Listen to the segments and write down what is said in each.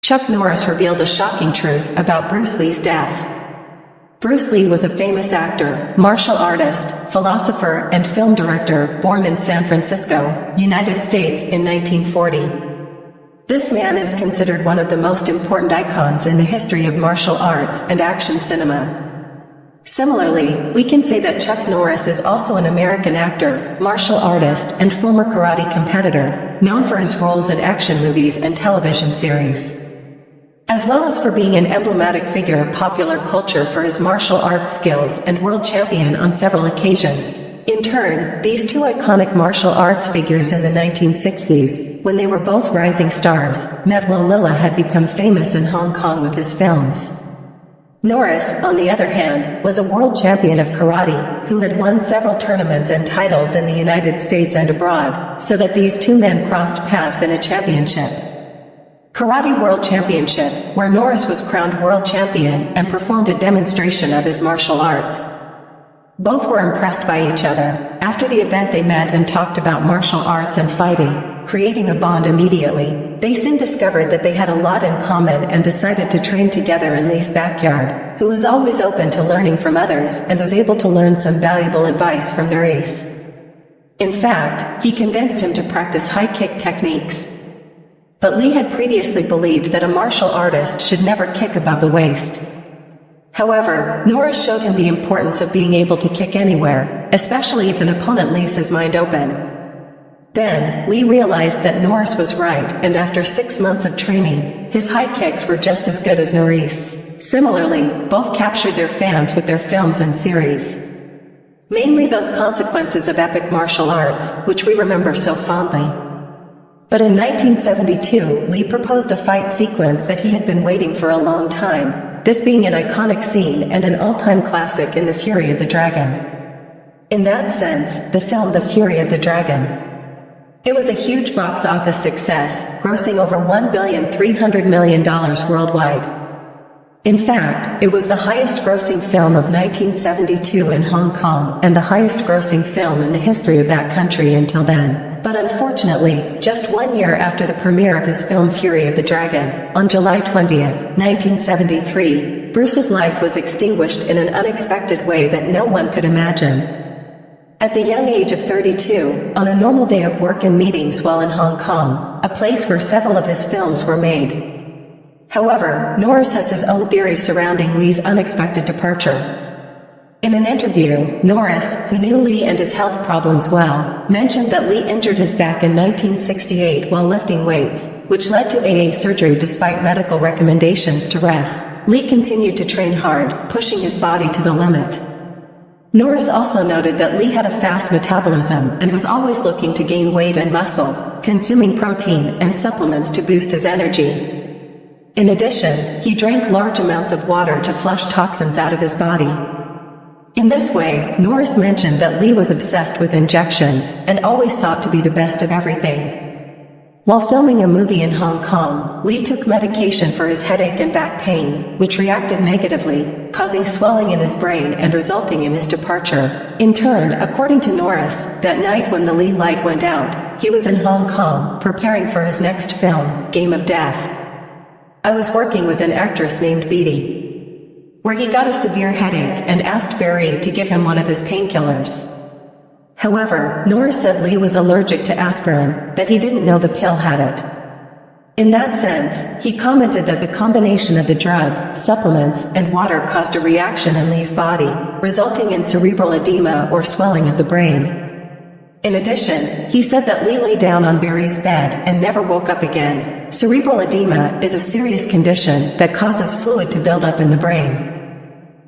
Chuck Norris revealed a shocking truth about Bruce Lee's death. Bruce Lee was a famous actor, martial artist, philosopher, and film director born in San Francisco, United States in 1940. This man is considered one of the most important icons in the history of martial arts and action cinema. Similarly, we can say that Chuck Norris is also an American actor, martial artist, and former karate competitor, known for his roles in action movies and television series, as well as for being an emblematic figure of popular culture for his martial arts skills and world champion on several occasions. In turn, these two iconic martial arts figures in the 1960s, when they were both rising stars, met while Lilla had become famous in Hong Kong with his films. Norris, on the other hand, was a world champion of karate, who had won several tournaments and titles in the United States and abroad, so that these two men crossed paths in a championship. Karate World Championship, where Norris was crowned world champion and performed a demonstration of his martial arts. Both were impressed by each other. After the event they met and talked about martial arts and fighting, creating a bond immediately. They soon discovered that they had a lot in common and decided to train together in Lee's backyard, who was always open to learning from others and was able to learn some valuable advice from their ace. In fact, he convinced him to practice high kick techniques. But Lee had previously believed that a martial artist should never kick above the waist. However, Norris showed him the importance of being able to kick anywhere, especially if an opponent leaves his mind open. Then, Lee realized that Norris was right, and after 6 months of training, his high kicks were just as good as Norris. Similarly, both captured their fans with their films and series. Mainly those consequences of epic martial arts, which we remember so fondly. But in 1972, Lee proposed a fight sequence that he had been waiting for a long time, this being an iconic scene and an all-time classic in The Fury of the Dragon. In that sense, the film The Fury of the Dragon. It was a huge box office success, grossing over $1.3 billion worldwide. In fact, it was the highest-grossing film of 1972 in Hong Kong and the highest-grossing film in the history of that country until then. But unfortunately, just 1 year after the premiere of his film Fury of the Dragon, on July 20th, 1973, Bruce's life was extinguished in an unexpected way that no one could imagine. At the young age of 32, on a normal day of work and meetings while in Hong Kong, a place where several of his films were made. However, Norris has his own theory surrounding Lee's unexpected departure. In an interview, Norris, who knew Lee and his health problems well, mentioned that Lee injured his back in 1968 while lifting weights, which led to AA surgery despite medical recommendations to rest. Lee continued to train hard, pushing his body to the limit. Norris also noted that Lee had a fast metabolism and was always looking to gain weight and muscle, consuming protein and supplements to boost his energy. In addition, he drank large amounts of water to flush toxins out of his body. In this way, Norris mentioned that Lee was obsessed with injections and always sought to be the best of everything. While filming a movie in Hong Kong, Lee took medication for his headache and back pain, which reacted negatively, causing swelling in his brain and resulting in his departure. In turn, according to Norris, that night when the Lee light went out, he was in Hong Kong, preparing for his next film, Game of Death. I was working with an actress named Beatty, where he got a severe headache and asked Barry to give him one of his painkillers. However, Norris said Lee was allergic to aspirin, that he didn't know the pill had it. In that sense, he commented that the combination of the drug, supplements, and water caused a reaction in Lee's body, resulting in cerebral edema or swelling of the brain. In addition, he said that Lee lay down on Barry's bed and never woke up again. Cerebral edema is a serious condition that causes fluid to build up in the brain.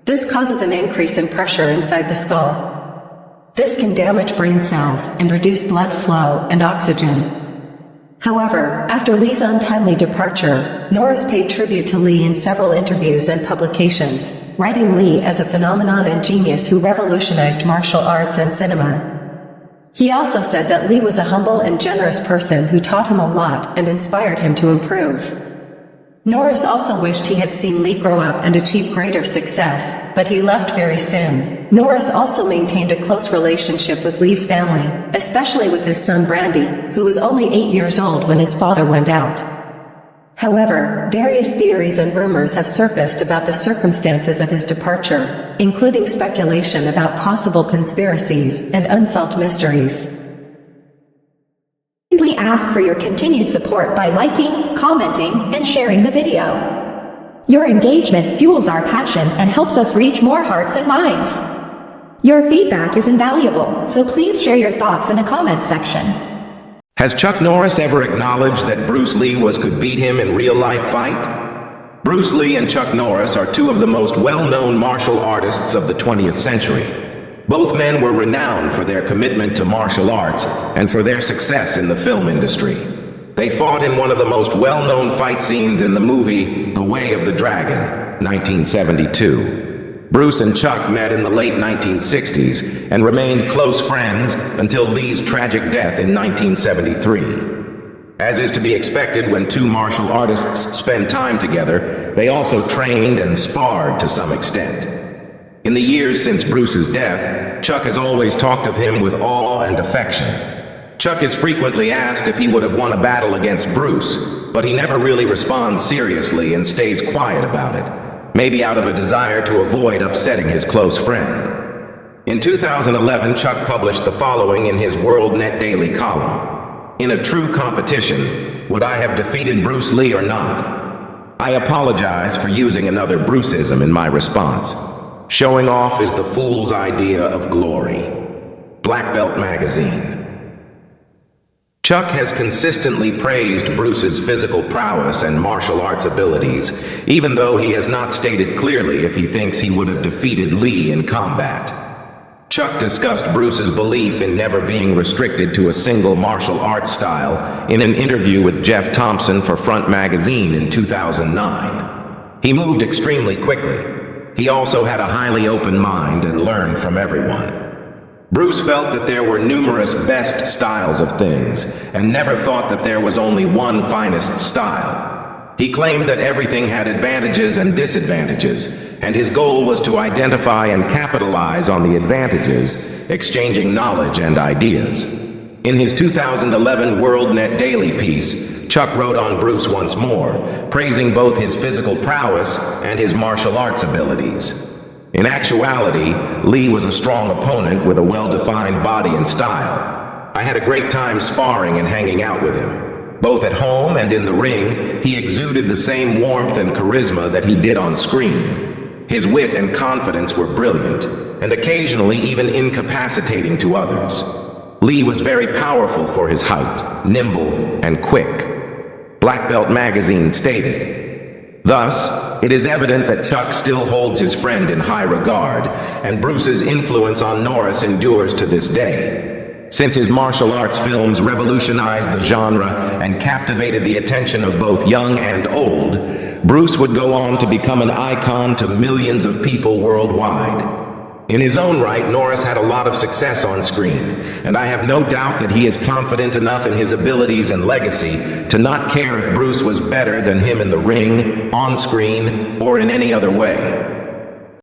This causes an increase in pressure inside the skull. This can damage brain cells and reduce blood flow and oxygen. However, after Lee's untimely departure, Norris paid tribute to Lee in several interviews and publications, writing Lee as a phenomenon and genius who revolutionized martial arts and cinema. He also said that Lee was a humble and generous person who taught him a lot and inspired him to improve. Norris also wished he had seen Lee grow up and achieve greater success, but he left very soon. Norris also maintained a close relationship with Lee's family, especially with his son Brandy, who was only 8 years old when his father went out. However, various theories and rumors have surfaced about the circumstances of his departure, including speculation about possible conspiracies and unsolved mysteries. We ask for your continued support by liking, commenting, and sharing the video. Your engagement fuels our passion and helps us reach more hearts and minds. Your feedback is invaluable, so please share your thoughts in the comments section. Has Chuck Norris ever acknowledged that Bruce Lee could beat him in real-life fight? Bruce Lee and Chuck Norris are two of the most well-known martial artists of the 20th century. Both men were renowned for their commitment to martial arts and for their success in the film industry. They fought in one of the most well-known fight scenes in the movie The Way of the Dragon, 1972. Bruce and Chuck met in the late 1960s and remained close friends until Lee's tragic death in 1973. As is to be expected when two martial artists spend time together, they also trained and sparred to some extent. In the years since Bruce's death, Chuck has always talked of him with awe and affection. Chuck is frequently asked if he would have won a battle against Bruce, but he never really responds seriously and stays quiet about it. Maybe out of a desire to avoid upsetting his close friend. In 2011, Chuck published the following in his World Net Daily column. In a true competition, would I have defeated Bruce Lee or not? I apologize for using another Bruceism in my response. Showing off is the fool's idea of glory. Black Belt Magazine. Chuck has consistently praised Bruce's physical prowess and martial arts abilities, even though he has not stated clearly if he thinks he would have defeated Lee in combat. Chuck discussed Bruce's belief in never being restricted to a single martial arts style in an interview with Jeff Thompson for Front Magazine in 2009. He moved extremely quickly. He also had a highly open mind and learned from everyone. Bruce felt that there were numerous best styles of things, and never thought that there was only one finest style. He claimed that everything had advantages and disadvantages, and his goal was to identify and capitalize on the advantages, exchanging knowledge and ideas. In his 2011 World Net Daily piece, Chuck wrote on Bruce once more, praising both his physical prowess and his martial arts abilities. In actuality, Lee was a strong opponent with a well-defined body and style. I had a great time sparring and hanging out with him. Both at home and in the ring, he exuded the same warmth and charisma that he did on screen. His wit and confidence were brilliant, and occasionally even incapacitating to others. Lee was very powerful for his height, nimble, and quick. Black Belt Magazine stated, "Thus, it is evident that Chuck still holds his friend in high regard, and Bruce's influence on Norris endures to this day. Since his martial arts films revolutionized the genre and captivated the attention of both young and old, Bruce would go on to become an icon to millions of people worldwide. In his own right, Norris had a lot of success on screen, and I have no doubt that he is confident enough in his abilities and legacy to not care if Bruce was better than him in the ring, on screen, or in any other way.